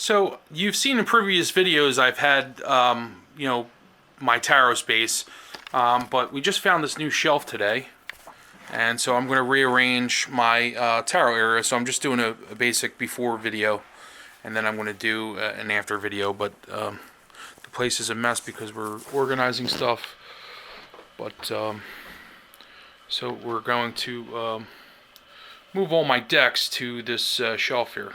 So you've seen in previous videos I've had, my tarot space, but we just found this new shelf today, and so I'm going to rearrange my tarot area. So I'm just doing a basic before video, and then I'm going to do an after video. But the place is a mess because we're organizing stuff. But so we're going to move all my decks to this shelf here.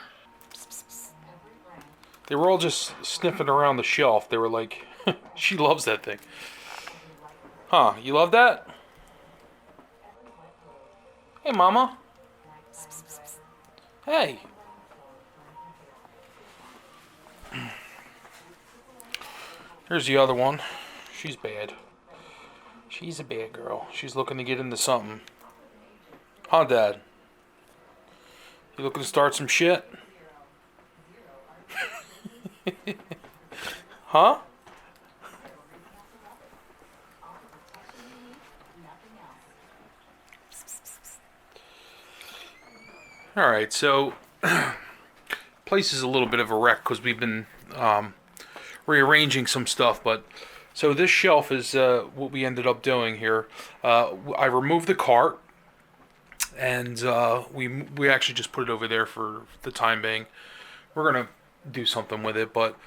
They were all just sniffing around the shelf. They were like, she loves that thing. Huh, you love that? Hey, Mama. Hey. Here's the other one. She's bad. She's a bad girl. She's looking to get into something. Huh, Dad? You looking to start some shit? Huh? Alright, so place is a little bit of a wreck because we've been rearranging some stuff, but so this shelf is what we ended up doing here. I removed the cart, and we actually just put it over there for the time being. We're gonna do something with it, but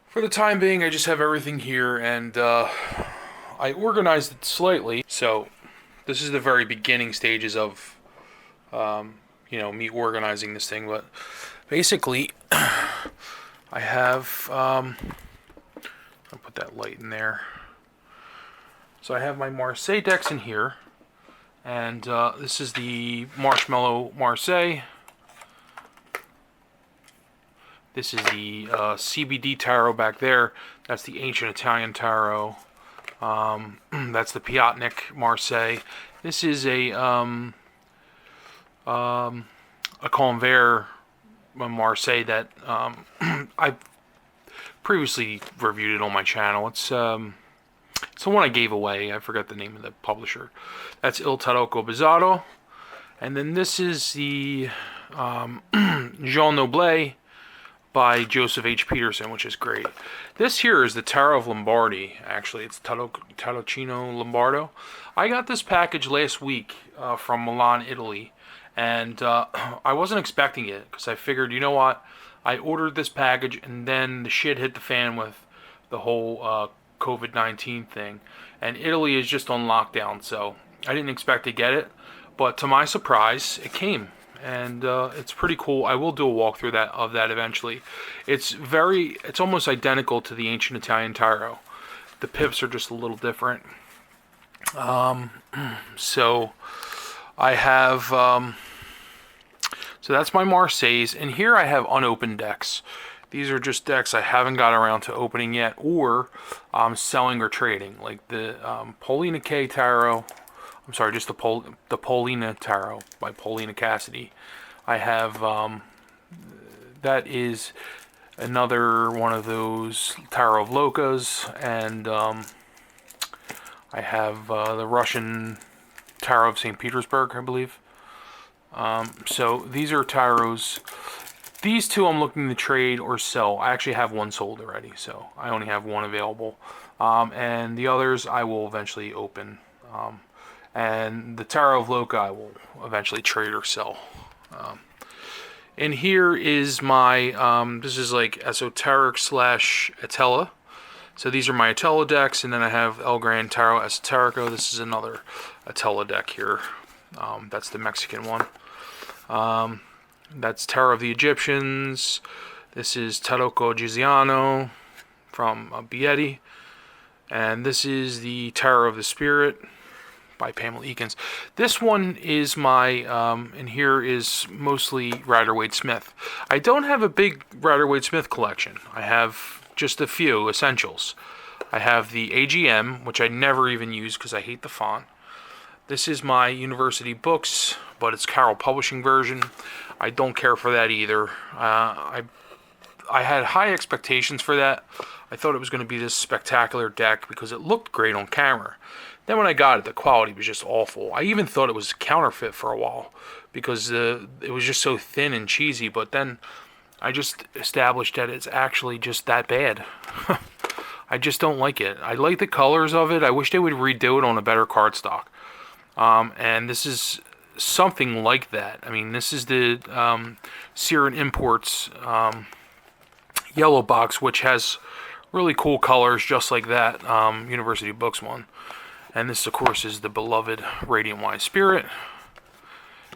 for the time being, I just have everything here, and I organized it slightly. So this is the very beginning stages of me organizing this thing, but basically I have I'll put that light in there. So I have my Marseille decks in here, and this is the Marshmallow Marseille. This is the CBD tarot back there. That's the Ancient Italian tarot. That's the Piatnik Marseille. This is a Convert Marseille that I've previously reviewed it on my channel. It's the one I gave away. I forgot the name of the publisher. That's Il Tarocco Bizarro. And then this is the Jean Noble by Joseph H. Peterson, which is great. This here is the Tarot of Lombardy, actually. It's Tarocchino Lombardo. I got this package last week from Milan, Italy, and I wasn't expecting it because I figured, you know what, I ordered this package and then the shit hit the fan with the whole COVID-19 thing, and Italy is just on lockdown, so I didn't expect to get it, but to my surprise, it came. And it's pretty cool. I will do a walkthrough of that eventually. It's almost identical to the Ancient Italian tarot. The pips are just a little different. So I have so that's my Marseilles, and here I have unopened decks. These are just decks I haven't got around to opening yet, or selling or trading, like the Paulina K tarot. I'm sorry, just the Paulina Tarot by Paulina Cassidy. I have, that is another one of those Tarot of Locas, and I have the Russian Tarot of St. Petersburg, I believe. So these are tarots. These two I'm looking to trade or sell. I actually have one sold already, so I only have one available. And the others I will eventually open. And the Tarot of Loca I will eventually trade or sell. And here is my, this is like esoteric / Atella. So these are my Atella decks, and then I have El Gran Tarot Esoterico. This is another Atella deck here. That's the Mexican one. That's Tarot of the Egyptians. This is Tarocco Giziano from Bietti. And this is the Tarot of the Spirit by Pamela Eakins. This one is my, and here is mostly Rider-Waite-Smith. I don't have a big Rider-Waite-Smith collection. I have just a few essentials. I have the AGM, which I never even use because I hate the font. This is my University Books, but it's Carroll Publishing version. I don't care for that either. I had high expectations for that. I thought it was going to be this spectacular deck because it looked great on camera. Then when I got it, the quality was just awful. I even thought it was counterfeit for a while because it was just so thin and cheesy. But then I just established that it's actually just that bad. I just don't like it. I like the colors of it. I wish they would redo it on a better cardstock. And this is something like that. I mean, this is the Searin Imports yellow box, which has really cool colors just like that University Books one. And this, of course, is the beloved Radiant Wise Spirit.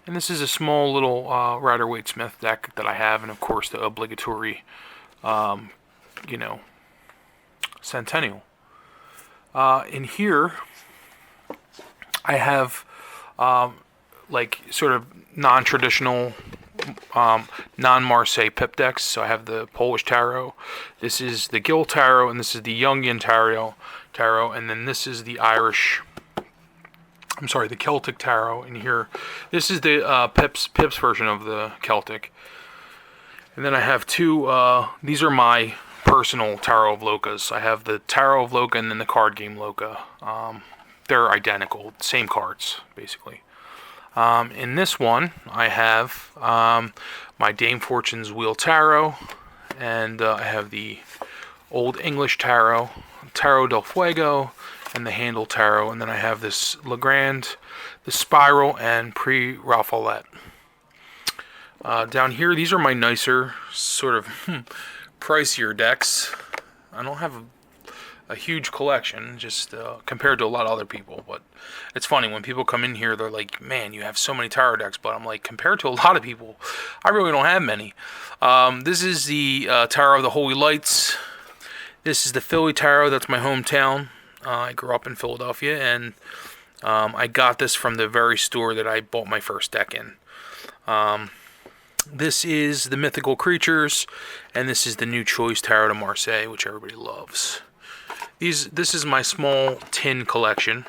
And this is a small little Rider-Waite-Smith deck that I have, and of course the obligatory, you know, Centennial. In here, I have like sort of non-traditional, non-Marseille pip decks. So I have the Polish Tarot. This is the Gill Tarot, and this is the Jungian Tarot. And then this is the Irish. I'm sorry, the Celtic Tarot in here. This is the Pips version of the Celtic. And then I have two, these are my personal Tarot of Locas. I have the Tarot of Loca and then the card game Loca. They're identical, same cards, basically. In this one, I have my Dame Fortune's Wheel Tarot, and I have the Old English Tarot, Tarot del Fuego, and the Handel Tarot, and then I have this Legrand, the Spiral, and Pre-Raphaelite. Down here, these are my nicer, sort of pricier decks. I don't have a huge collection, just compared to a lot of other people, but it's funny, when people come in here, they're like, man, you have so many tarot decks, but I'm like, compared to a lot of people, I really don't have many. This is the Tarot of the Holy Lights. This is the Philly Tarot, that's my hometown. I grew up in Philadelphia, and I got this from the very store that I bought my first deck in. This is the Mythical Creatures, and this is the New Choice Tarot de Marseille, which everybody loves. This is my small tin collection.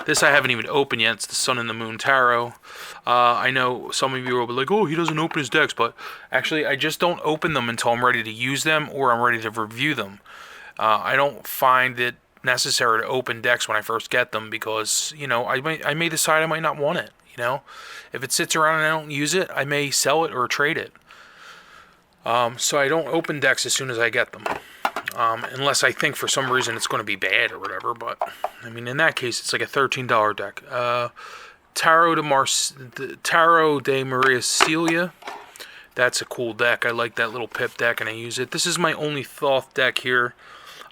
This I haven't even opened yet. It's the Sun and the Moon Tarot. I know some of you will be like, oh, he doesn't open his decks, but actually I just don't open them until I'm ready to use them or I'm ready to review them. I don't find it necessary to open decks when I first get them because, you know, I may decide I might not want it, you know. If it sits around and I don't use it, I may sell it or trade it. So I don't open decks as soon as I get them. Unless I think for some reason it's going to be bad or whatever, but I mean, in that case, it's like a $13 deck. Tarot de Maria Celia. That's a cool deck. I like that little pip deck, and I use it. This is my only Thoth deck here.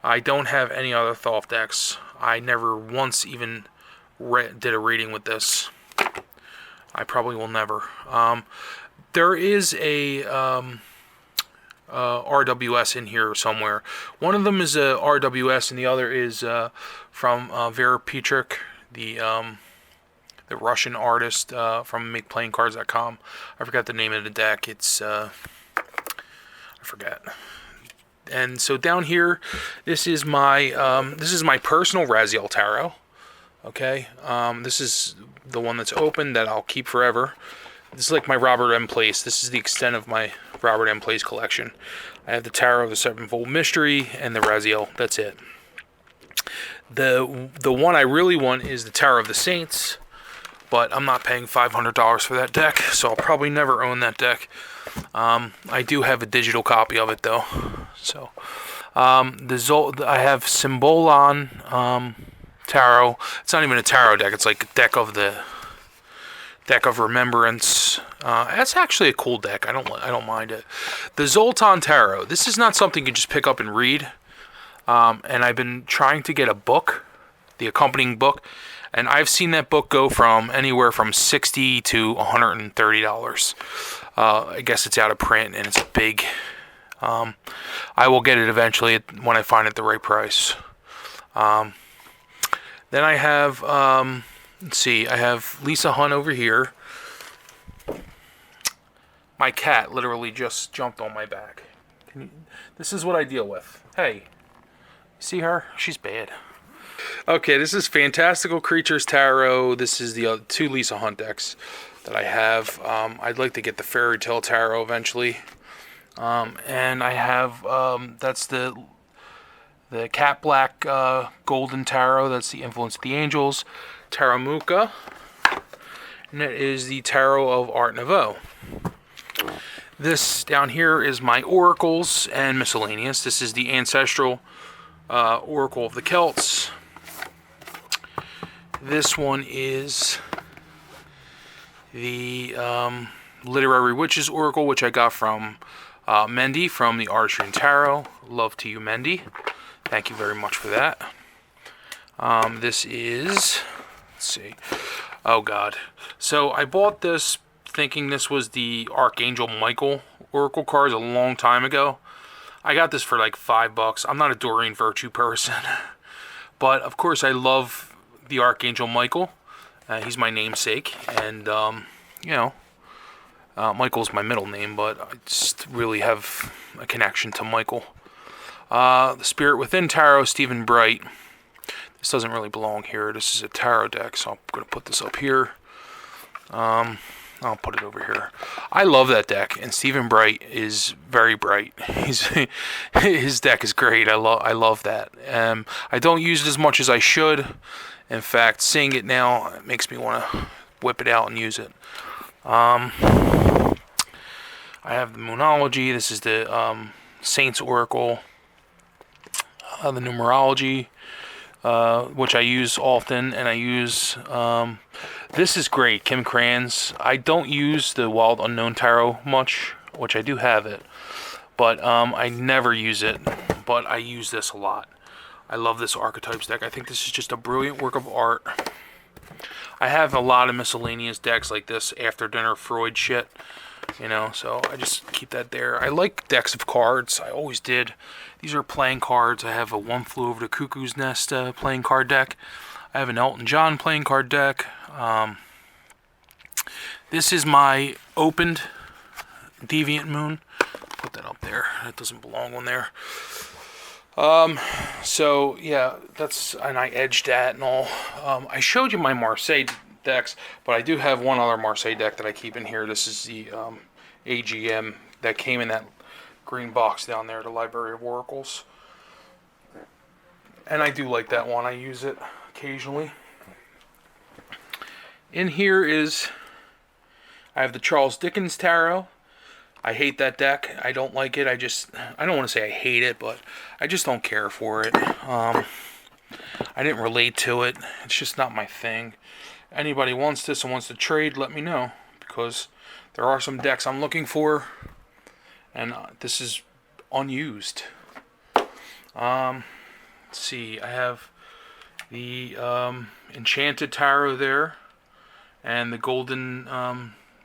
I don't have any other Thoth decks. I never once even did a reading with this. I probably will never. There is a RWS in here somewhere. One of them is a RWS, and the other is from Vera Petrick, the Russian artist from MakePlayingCards.com. I forgot the name of the deck. It's I forget. And so down here, this is my personal Raziel Tarot. Okay, this is the one that's open that I'll keep forever. This is like my Robert M. Place. This is the extent of my Robert M. Place collection. I have the Tarot of the Sevenfold Mystery and the Raziel. That's it. The one I really want is the Tarot of the Saints, but I'm not paying $500 for that deck, so I'll probably never own that deck. I do have a digital copy of it though. So I have Symbolon Tarot. It's not even a tarot deck. It's like a deck of Remembrance. That's actually a cool deck. I don't mind it. The Zoltan Tarot. This is not something you just pick up and read. And I've been trying to get a book, the accompanying book, and I've seen that book go from anywhere from $60 to $130. I guess it's out of print and it's big. I will get it eventually when I find it the right price. Then I have, let's see, I have Lisa Hunt over here. My cat literally just jumped on my back. This is what I deal with. Hey, see her? She's bad. Okay, this is Fantastical Creatures Tarot. This is the two Lisa Hunt decks that I have. I'd like to get the Fairy Tale Tarot eventually. And I have, that's the Cat Black Golden Tarot. That's the Influence of the Angels. Tarot Muka. And that is the Tarot of Art Nouveau. This down here is my oracles and miscellaneous. This is the ancestral oracle of the Celts. This one is the literary witches oracle, which I got from Mendy from the Artistry and Tarot. Love to you, Mendy. Thank you very much for that. This is, let's see, oh god. So I bought this thinking this was the Archangel Michael oracle cards a long time ago. I got this for like $5. I'm not a Doreen Virtue person, but of course I love the Archangel Michael. He's my namesake, and you know, Michael's my middle name, but I just really have a connection to Michael. The Spirit Within Tarot, Stephen Bright. This doesn't really belong here. This is a tarot deck, so I'm going to put this up here. I'll put it over here. I love that deck, and Stephen Bright is very bright. His deck is great. I love that. I don't use it as much as I should. In fact, seeing it now, it makes me want to whip it out and use it. I have the Moonology. This is the Saints Oracle. The Numerology, which I use often, and I use... this is great, Kim Cran's. I don't use the Wild Unknown Tarot much, which I do have it, but I never use it, but I use this a lot. I love this Archetypes deck. I think this is just a brilliant work of art. I have a lot of miscellaneous decks like this After Dinner Freud shit, you know, so I just keep that there. I like decks of cards. I always did. These are playing cards. I have a One Flew Over the Cuckoo's Nest playing card deck. I have an Elton John playing card deck. This is my opened Deviant Moon. Put that up there. That doesn't belong on there. So yeah, that's, and I edged that and all. I showed you my Marseille decks, but I do have one other Marseille deck that I keep in here. This is the AGM that came in that green box down there, the Library of Oracles. And I do like that one. I use it occasionally. In here is, I have the Charles Dickens Tarot. I hate that deck. I don't like it. I don't want to say I hate it, but I just don't care for it. I didn't relate to it. It's just not my thing. Anybody wants this and wants to trade, let me know, because there are some decks I'm looking for, and this is unused. Let's see. I have the Enchanted Tarot there, and the Golden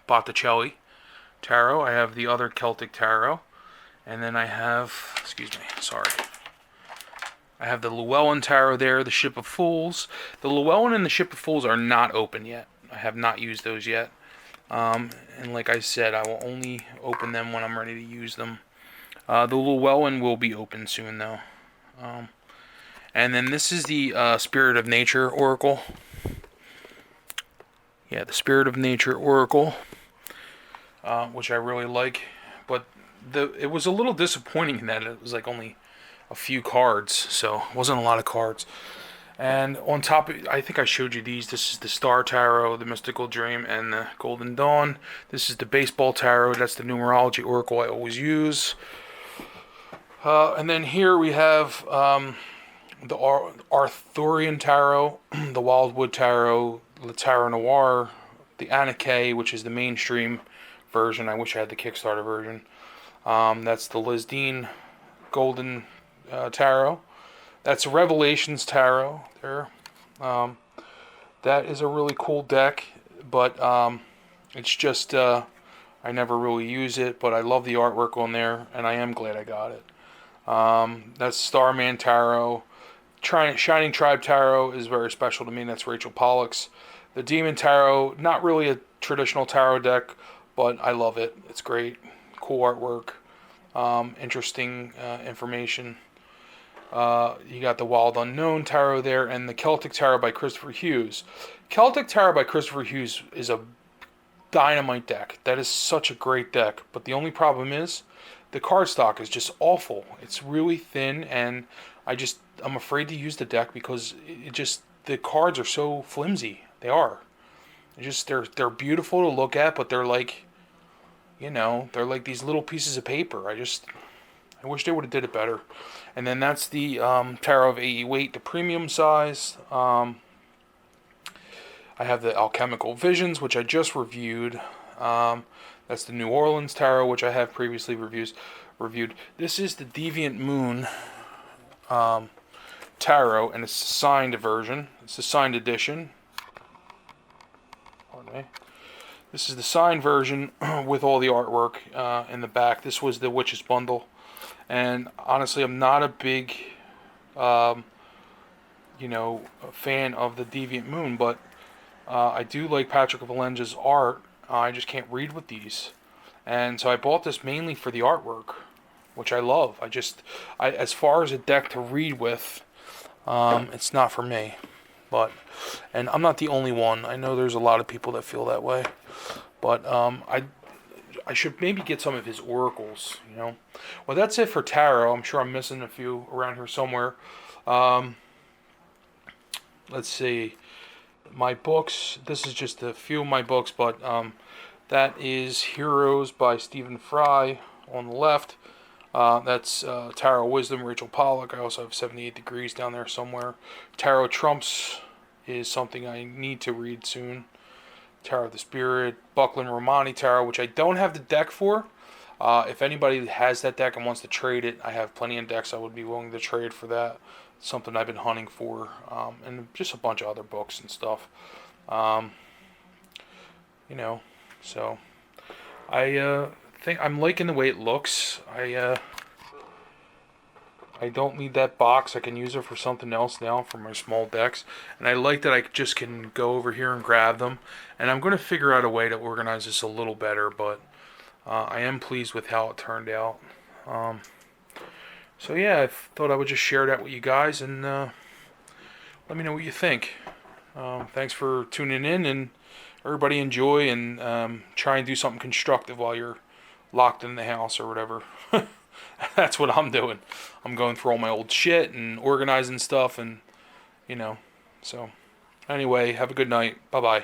Botticelli Tarot. I have the other Celtic Tarot, and then I have, excuse me, sorry. I have the Llewellyn Tarot there, the Ship of Fools. The Llewellyn and the Ship of Fools are not open yet. I have not used those yet. And like I said, I will only open them when I'm ready to use them. The Llewellyn will be open soon, though. And then this is the Spirit of Nature Oracle. Yeah, the Spirit of Nature Oracle, which I really like. But it was a little disappointing in that it was like only a few cards, so it wasn't a lot of cards. And on top of, I think I showed you these. This is the Star Tarot, the Mystical Dream, and the Golden Dawn. This is the Baseball Tarot. That's the Numerology Oracle I always use. And then here we have the Arthurian Tarot, the Wildwood Tarot, the Tarot Noir, the Anarchy, which is the mainstream version. I wish I had the Kickstarter version. That's the Liz Dean Golden Tarot. That's Revelations Tarot there. That is a really cool deck, but it's just I never really use it, but I love the artwork on there, and I am glad I got it. That's Starman Tarot. Shining Tribe Tarot is very special to me. That's Rachel Pollack's. The Demon Tarot, not really a traditional tarot deck, but I love it. It's great. Cool artwork. Interesting information. You got the Wild Unknown Tarot there, and the Celtic Tarot by Christopher Hughes. Celtic Tarot by Christopher Hughes is a dynamite deck. That is such a great deck, but the only problem is the cardstock is just awful. It's really thin, and I'm afraid to use the deck because the cards are so flimsy. They are. They're beautiful to look at, but they're like you know, they're like these little pieces of paper. I wish they would have did it better. And then that's the tarot of AE weight, the premium size. I have the Alchemical Visions, which I just reviewed. That's the New Orleans Tarot, which I have previously reviewed. This is the Deviant Moon Tarot, and it's a signed version. It's a signed edition. Pardon me. This is the signed version with all the artwork in the back. This was the Witch's Bundle. And honestly, I'm not a big, fan of the Deviant Moon, but I do like Patrick Valenge's art. I just can't read with these. And so I bought this mainly for the artwork, which I love. As far as a deck to read with, it's not for me. And I'm not the only one. I know there's a lot of people that feel that way. But I should maybe get some of his oracles, you know. Well, that's it for tarot. I'm sure I'm missing a few around here somewhere. Let's see. My books. This is just a few of my books, but that is Heroes by Stephen Fry on the left. That's Tarot Wisdom, Rachel Pollack. I also have 78 Degrees down there somewhere. Tarot Trumps is something I need to read soon. Tarot of the Spirit, Buckland Romani Tarot, which I don't have the deck for. If anybody has that deck and wants to trade it, I have plenty of decks I would be willing to trade for that. It's something I've been hunting for. And just a bunch of other books and stuff. So I think I'm liking the way it looks. I don't need that box. I can use it for something else now for my small decks. And I like that I just can go over here and grab them. And I'm going to figure out a way to organize this a little better, but I am pleased with how it turned out. So yeah, I thought I would just share that with you guys and let me know what you think. Thanks for tuning in, and everybody enjoy and try and do something constructive while you're locked in the house or whatever. That's what I'm doing. I'm going through all my old shit and organizing stuff, and so anyway, have a good night. Bye bye.